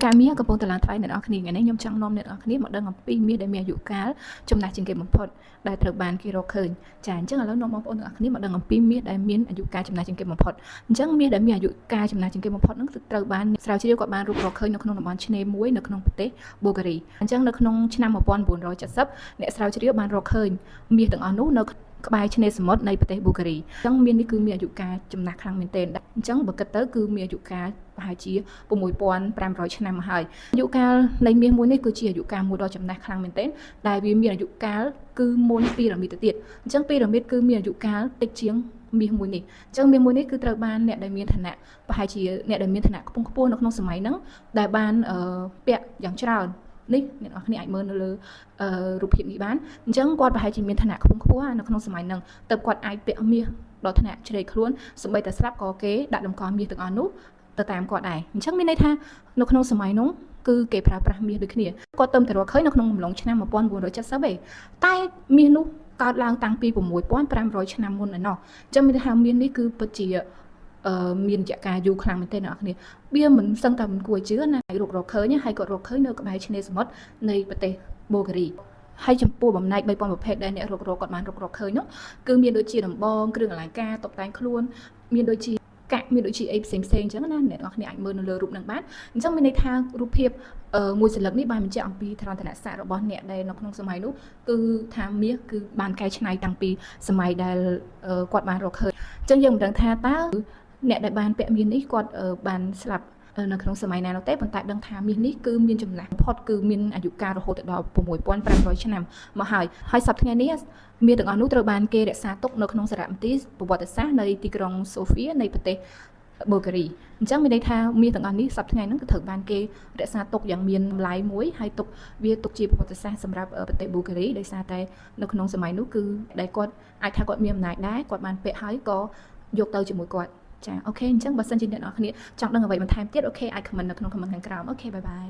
ការមាសកំពុងតែឡើងថ្លៃអ្នកនរគ្នាថ្ងៃនេះខ្ញុំចង់នាំអ្នកនរគ្នាមកដឹងអំពីមាសដែលមានអាយុកាលចំណាស់ជាងគេបំផុតដែលត្រូវបានគេរកឃើញចាអញ្ចឹងឥឡូវនាំបងប្អូនទាំងអស់គ្នាមកដឹងអំពីមាសដែលមានអាយុកាលចំណាស់ជាងគេបំផុតអញ្ចឹងមាសដែលមានអាយុកាលចំណាស់ជាងគេបំផុតហ្នឹងគឺត្រូវបានស្រាវជ្រាវគាត់បានរករកឃើញនៅក្នុងតំបន់ឆ្នេរមួយនៅក្នុងប្រទេសប៊ូហ្គារីអញ្ចឹងនៅក្នុងឆ្នាំ1970អ្នកស្រាវជ្រាវបានរកឃើញមាសទាំងអស់នោះនៅក្បែរឆ្នេរសមុទ្រនៃប្រទេសប៊ូហ្គារីអញ្ចឹងមាសនេះគឺមានអាយុកាលចំណាស់ខ្លាំងមែនទែនអញ្ចឹងបើគិតទៅគឺមានអាយុកាលប្រហែលជា6500ឆ្នាំមកហើយអាយុកាលនៃមាសមួយនេះគឺជាអាយុកាលមួយដ៏ចំណាស់ខ្លាំងមែនទែនដែលវាមានអាយុកាលគឺមុនពីរ៉ាមីតទៅទៀតអញ្ចឹងពីរ៉ាមីតគឺមានអាយុកាលតិចជាងមាសមួយនេះអញ្ចឹងមាសមួយនេះគឺត្រូវបានអ្នកដែលមានឋានៈប្រហែលជាអ្នកដែលមានឋានៈខ្ពង់ខ្ពស់នៅក្នុងសម័យហ្នឹងដែលបានពាក់យ៉ាងច្រើននេះអ្នកនរគ្នាអាចមើលនៅលើរូបភាពនេះបានអញ្ចឹងគាត់ប្រហែលជាមានឋានៈខ្ពង់ខ្ពស់នៅក្នុងសម័យហ្នឹងទៅគាត់អាចពាក់មាសដល់ឋានៈជ្រៅខ្លួនសម្បីតែស្លាប់ក៏គេដាក់តម្កល់មាសទាំងអស់នោះទៅតាមគាត់ដែរអញ្ចឹងមានន័យថានៅក្នុងសម័យនោះគឺគេប្រើប្រាស់មាសដូចគ្នាគាត់ទៅរកឃើញនៅក្នុងអំឡុងឆ្នាំ1970ឯងតែមាសនោះកើតឡើងតាំងពី6500ឆ្នាំមុនឯណោះអញ្ចឹងមានន័យថាមាសនេះគឺពិតជាមានរយៈកាលយូរខ្លាំងមែនទែនអ្នកនរគ្នាវាមិនសឹងតែមិនគួរជឿណារកឃើញហើយគាត់រកឃើញនៅក្បែរឆ្នេរសមុទ្រនៃប្រទេសប៊ូហ្គារីហើយចំពោះបំណែក3000ប្រភេទដែលអ្នករកគាត់បានរកឃើញនោះគឺមានដូចជាដំបងគ្រឿងអលង្ការតុបតែងខ្លួនមានដូចជាកាក់មានដូចជាអីផ្សេងៗអញ្ចឹងណាអ្នកនរគ្នាអាចមើលនៅលើរូបនឹងបានអញ្ចឹងមានន័យថារូបភាពមួយសន្លឹកនេះបានបញ្ជាក់អំពីឋានៈសាស្ត្ររបស់អ្នកដែលនៅក្នុងសម័យនោះគឺថាមាសគឺបានកែច្នៃតាំងពីសម័យដែលគាត់បានរកឃើញអញ្ចឹងយើងមិនដឹងថាតើអ្នកដែលបានពាក់មាសនេះគាត់បានស្លាប់នៅក្នុងសម័យណានោះទេប៉ុន្តែដឹងថាមាសនេះគឺមានចំណាស់បំផុតគឺមានអាយុកាលរហូតដល់6500ឆ្នាំមកហើយសប្តាហ៍ថ្ងៃនេះមាសទាំងអស់នោះត្រូវបានគេរក្សាទុកនៅក្នុងសារមន្ទីរប្រវត្តិសាស្ត្រនៃទីក្រុងសូហ្វៀនៃប្រទេសប៊ូហ្គារីអញ្ចឹងមានន័យថាមាសទាំងអស់នេះសប្តាហ៍ថ្ងៃហ្នឹងគឺត្រូវបានគេរក្សាទុកយ៉ាងមានតម្លៃមួយហើយវាទុកជាប្រវត្តិសាស្ត្រសម្រាប់ប្រទេសប៊ូហ្គារីដោយសារតែនៅក្នុងសម័យនោះគឺដែលគាត់អាចថាគាត់មានអំណាចដែរគាត់បានពាក់ហើយក៏យកទៅជាមួយគាត់ចាអូខេអញ្ចឹងបើសិនជាអ្នកនរគ្នាចង់ដឹងអ្វីបន្ថែមទៀតអូខេអាច comment នៅក្នុង comment ខាងក្រោមអូខេបាយបាយ